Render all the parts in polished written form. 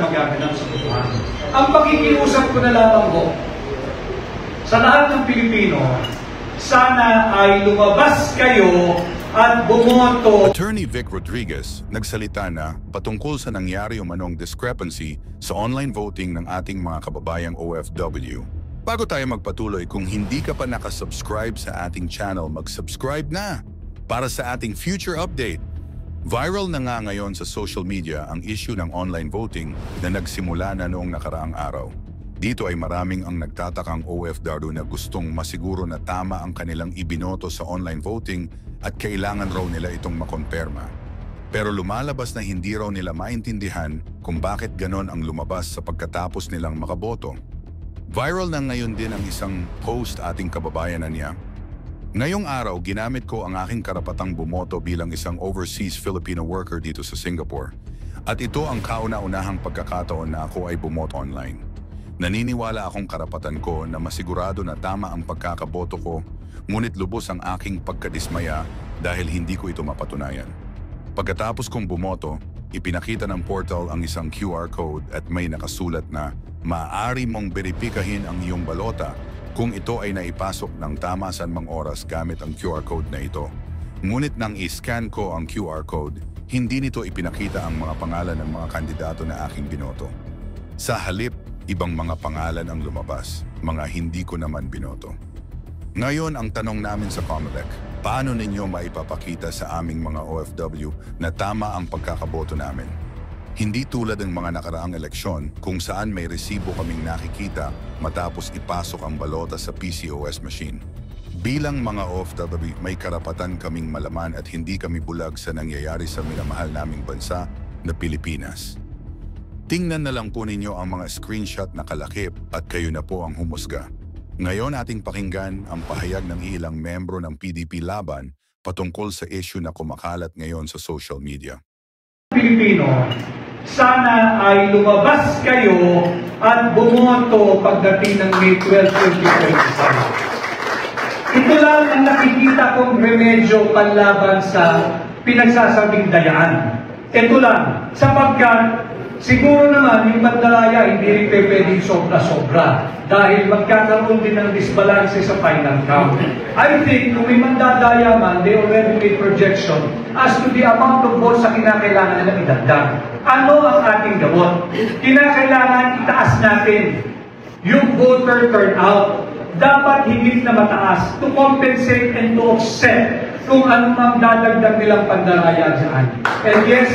na magaganap sa buwan. Ang pakikiusap ko na lamang po, sa lahat ng Pilipino, sana ay lumabas kayo at bumoto. Attorney Vic Rodriguez nagsalita na patungkol sa nangyari umanong discrepancy sa online voting ng ating mga kababayang OFW. Bago tayo magpatuloy, kung hindi ka pa nakasubscribe sa ating channel, mag-subscribe na para sa ating future update. Viral na nga ngayon sa social media ang issue ng online voting na nagsimula na noong nakaraang araw. Dito ay maraming ang nagtatakang OFW na gustong masiguro na tama ang kanilang ibinoto sa online voting at kailangan raw nila itong makonperma. Pero lumalabas na hindi raw nila maintindihan kung bakit ganon ang lumabas sa pagkatapos nilang makaboto. Viral na ngayon din ang isang post ating kababayan na niya. Ngayong araw, ginamit ko ang aking karapatang bumoto bilang isang overseas Filipino worker dito sa Singapore. At ito ang kauna-unahang pagkakataon na ako ay bumoto online. Naniniwala akong karapatan ko na masigurado na tama ang pagkakaboto ko, ngunit lubos ang aking pagkadismaya dahil hindi ko ito mapatunayan. Pagkatapos kong bumoto, ipinakita ng portal ang isang QR code at may nakasulat na maaari mong beripikahin ang iyong balota kung ito ay naipasok ng tama sa mang oras gamit ang QR code na ito. Ngunit nang i-scan ko ang QR code, hindi nito ipinakita ang mga pangalan ng mga kandidato na aking binoto. Sa halip, ibang mga pangalan ang lumabas, mga hindi ko naman binoto. Ngayon ang tanong namin sa COMELEC, paano ninyo maipapakita sa aming mga OFW na tama ang pagkakaboto namin? Hindi tulad ng mga nakaraang eleksyon kung saan may resibo kaming nakikita matapos ipasok ang balota sa PCOS machine. Bilang mga OFW, may karapatan kaming malaman at hindi kami bulag sa nangyayari sa minamahal naming bansa na Pilipinas. Tingnan na lang po ninyo ang mga screenshot na kalakip at kayo na po ang humusga. Ngayon ating pakinggan ang pahayag ng ilang membro ng PDP Laban patungkol sa issue na kumakalat ngayon sa social media. Pilipino, sana ay lumabas kayo at bumoto pagdating ng May 12, 2025. Ito lang ang nakikita kong remedyo panlaban sa pinagsasabing dayaan. Ito lang, sapagkat siguro naman yung mandalaya hindi rin pwedeng sobra-sobra dahil magkakaroon din ng disbalance sa final count. I think kung may mandadaya man, they already made projection as to the amount of votes na kinakailangan nilang idagdag. Ano ang ating gawin? Kinakailangan itaas natin yung voter turnout. Dapat higit na mataas to compensate and to offset kung ano mang dadagdag nilang pandalaya dyan. And yes,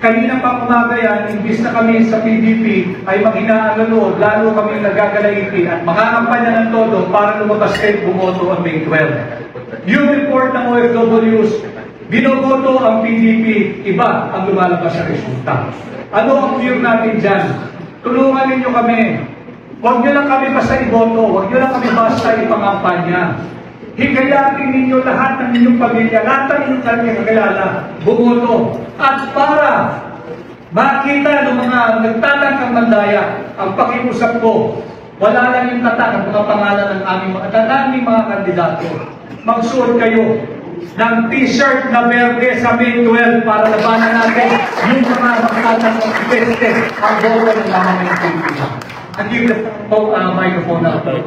kanina pa umaga yan, imbis na kami sa PDP ay maghinaan lalo kami nagagalaiti at makakampanya ng todo para lumabas kayo bumoto ang May 12. Yung report ng OFWs, binoboto ang PDP, iba ang lumalabas sa resulta. Ano ang view natin dyan? Tulungan ninyo kami. Huwag nyo lang kami basta iboto, huwag nyo lang kami basta ipangampanya. Hikayatin ninyo lahat ng inyong pamilya, lahat ng inyong kakilala, bumoto. At para makita ng mga nagtatangkang mandaya, ang pakiusap ko, wala lang yung tatak at mga pangalan ng aming mga kandidato. Magsuot kayo ng t-shirt na verde sa May 12 para labanan natin yung mga magtatang ng peste ang boto ng mga Pilipino. I'll give the microphone now for you.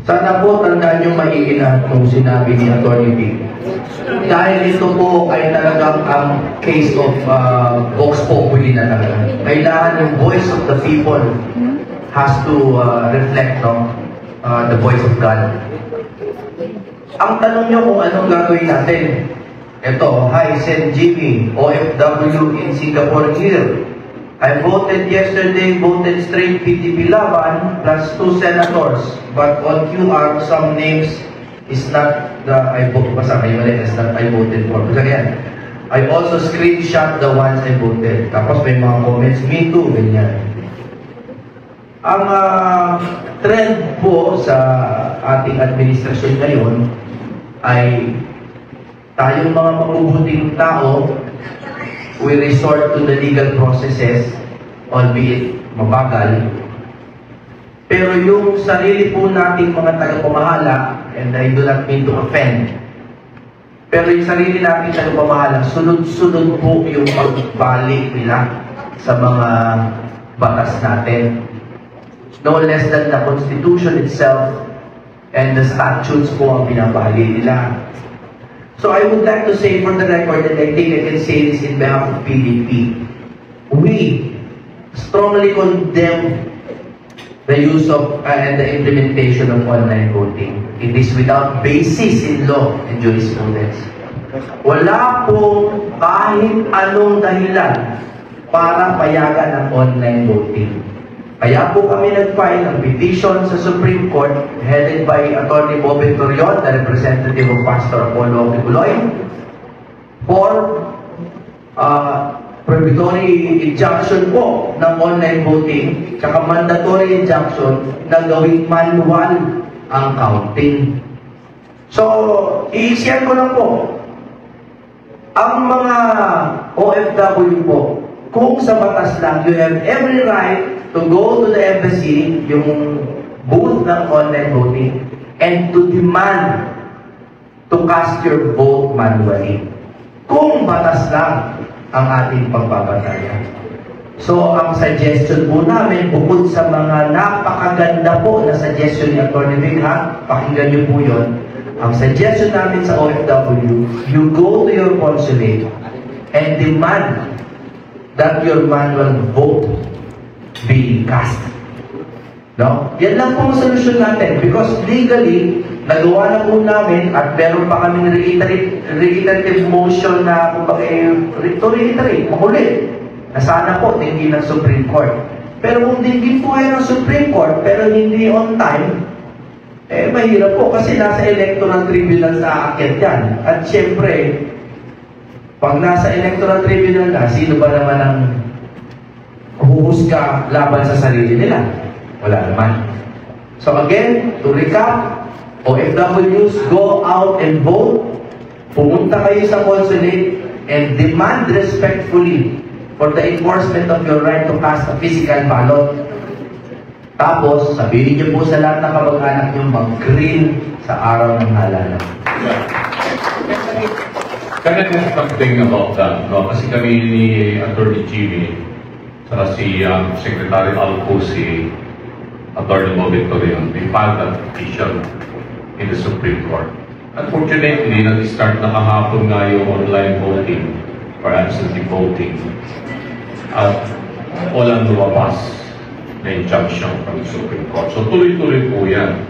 Sana po tandaan nyo maiinat kung sinabi ni Atty. Vic. Dahil ito po ay talagang ang case of Vox Populi na talaga. Kailangan yung voice of the people has to reflect the voice of God. Ang tanong nyo kung anong gagawin natin. Ito, hi, Sen Jimmy, OFW in Singapore here. I voted yesterday, voted straight PDP Laban plus 2 senators. But on QR, some names is not the I voted for. Kasi yan, I also screenshot the ones I voted. Tapos may mga comments, me too, ganyan. Ang trend po sa ating administrasyon ngayon ay tayong mga mabubuting tao we resort to the legal processes, albeit mabagal. Pero yung sarili po nating mga tagapamahala, and I do not mean to offend, Pero yung sarili natin tagapamahalang, sunod-sunod po yung pagbalik nila sa mga batas natin. No less than the Constitution itself and the statutes po ang binabali nila. So I would like to say for the record, and I think I can say this in behalf of PDP, we strongly condemn the use of and the implementation of online voting. It is without basis in law and jurisprudence. Wala po kahit anong dahilan para payagan ang online voting. Kaya po kami nag-file ng petition sa Supreme Court headed by Attorney Bobby Torion, the representative of Pastor Apollo Kibuloy, for prohibitory injunction po ng online voting, tsaka mandatory injunction na gawing manual ang counting. So, i-share ko lang po, ang mga OFW po, kung sa batas lang, you have every right to go to the embassy, yung booth ng online voting, and to demand to cast your vote manually. Kung batas lang ang ating pagbabantayan. So, ang suggestion po namin, bukod sa mga napakaganda po na suggestion ni Atty. Vigha, pakinggan niyo po yun, ang suggestion namin sa OFW, you go to your consulate and demand that your manual vote be cast. No? Yan lang po ang solusyon natin because legally, nagawa na po namin at meron pa kaming reiterative motion na reiterate, makulit, na sana po hindi ng Supreme Court. Pero kung hindi po kayo ng Supreme Court pero hindi on time, mahirap po kasi nasa electoral tribunal sa aakyat yan. At syempre, pag nasa electoral tribunal na, sino ba naman ang huhusga laban sa sarili nila? Wala naman. So again, to recap, OFWs, go out and vote. Pumunta kayo sa consulate and demand respectfully for the enforcement of your right to cast a physical ballot. Tapos, sabihin niyo po sa lahat ng kamag-anak niyo mag-green sa araw ng halalan. Can I ask something about that? No? Kasi kami ni Atty. Jimmy, saka si Secretary Alco, si Atty. Bobby Torion, we filed that petition in the Supreme Court. Unfortunately, nag-start na kahapon nga yung online voting or absentee voting. At walang lumabas na injunction from the Supreme Court. So tuloy-tuloy po yan.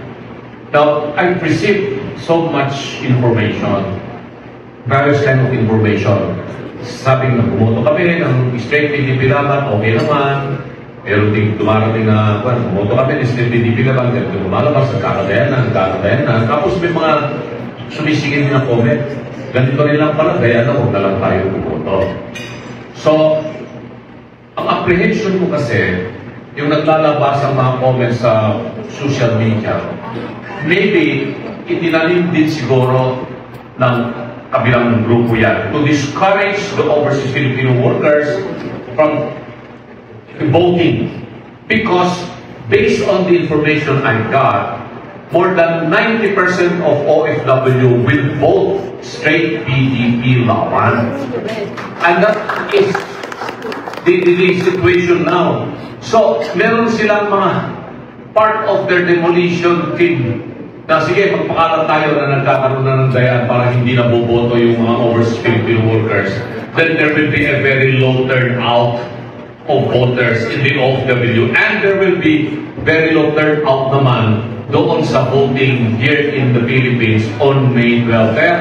Now, I've received so much information, various kind of information. Sabing na bumoto kami ng straight PDP naman, okay naman. Meron din dumarating na, bumoto kami ng straight PDP naman, ganito lumalabas, nagkakadayan na. Tapos may mga sumisingin din na comment. Ganito rin lang pala, gaya na, huwag na lang tayo bumoto. So, ang apprehension ko kasi, yung naglalabas ang mga comments sa social media, maybe itinanim din siguro ng kabilang grupo yan to discourage the overseas Filipino workers from voting. Because based on the information I got, more than 90% of OFW will vote straight PDP laban. And that is the situation now. So, meron silang mga part of their demolition team na sige, magpakalat tayo na nagkakaroon na ng dayan para hindi na boboto yung mga overseas Filipino workers. Then there will be a very low turnout of voters in the OFW. And there will be very low turnout naman doon sa voting here in the Philippines on May 12. Kaya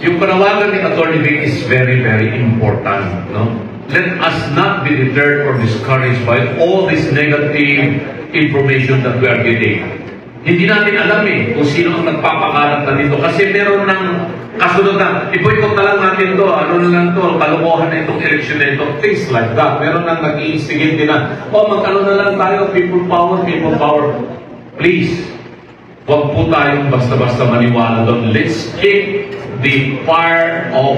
yung panawagan ni Atty. Vic is very, very important. No? Let us not be deterred or discouraged by all this negative information that we are getting. Hindi natin alam kung sino ang nagpapakalat na dito. Kasi meron ng kasunod na, iboycott na lang natin to, ano na lang to, kalokohan na itong election na ito, things like that. Meron nang nag-i-instigate din na, magkano na lang tayo, people power, people power. Please, huwag po tayong basta-basta maniwala doon. Let's keep the fire of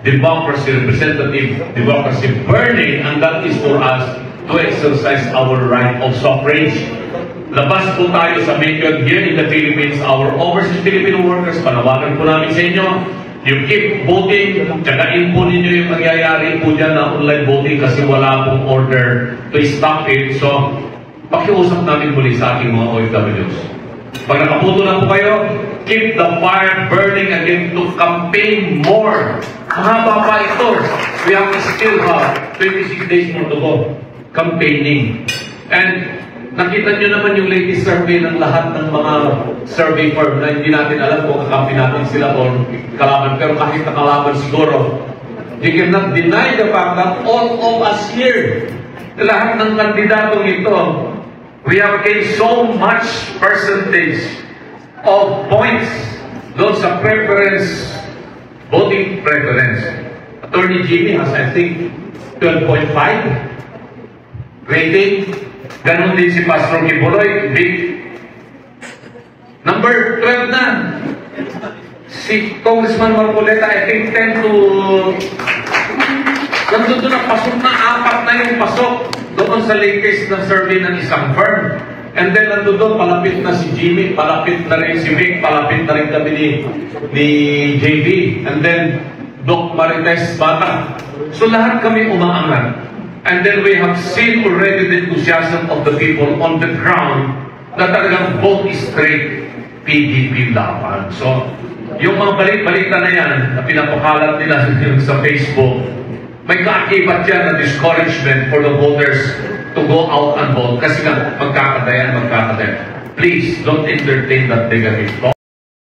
democracy, representative democracy burning, and that is for us to exercise our right of suffrage. Labas po tayo sa mission here in the Philippines, our overseas Filipino workers, panawagan po namin sa inyo, You keep voting, tsagain po ninyo yung nangyayari po dyan na online voting kasi wala pong order to stop it. So, pakiusap namin muli sa ating mga OFWs. Pag nakaputo na po kayo, keep the fire burning again to campaign more. Mahaba pa ito. We have to still have 26 days more to go. Campaigning. And nakita nyo naman yung latest survey ng lahat ng mga survey firm na hindi natin alam kung kakampi natin sila o kalaban. Pero kahit nakalaban siguro, you cannot deny the fact that all of us here, lahat ng kandidatong ito, we have gained so much percentage of points doon sa preference, voting preference. Attorney Jimmy has, I think, 12.5 rating. Ganon din si Pastor Kibuloy, big. Number 12 na. Si Congressman Marcoleta, I think 10 to... Nandun doon ang pasok na, 4 na yung pasok doon sa latest na survey ng isang firm. And then nandun doon, palapit na si Jimmy, palapit na rin si Vic, palapit na rin kami ni JV. And then, Doc Marites Bata. So lahat kami umaangat. And then we have seen already the enthusiasm of the people on the ground na talagang vote is straight PDP laban. So, yung mga balik-balita na yan na pinapakalat nila sa Facebook, may kaakibat yan na discouragement for the voters to go out and vote kasi nga magkakadayan. Please, don't entertain that negative talk.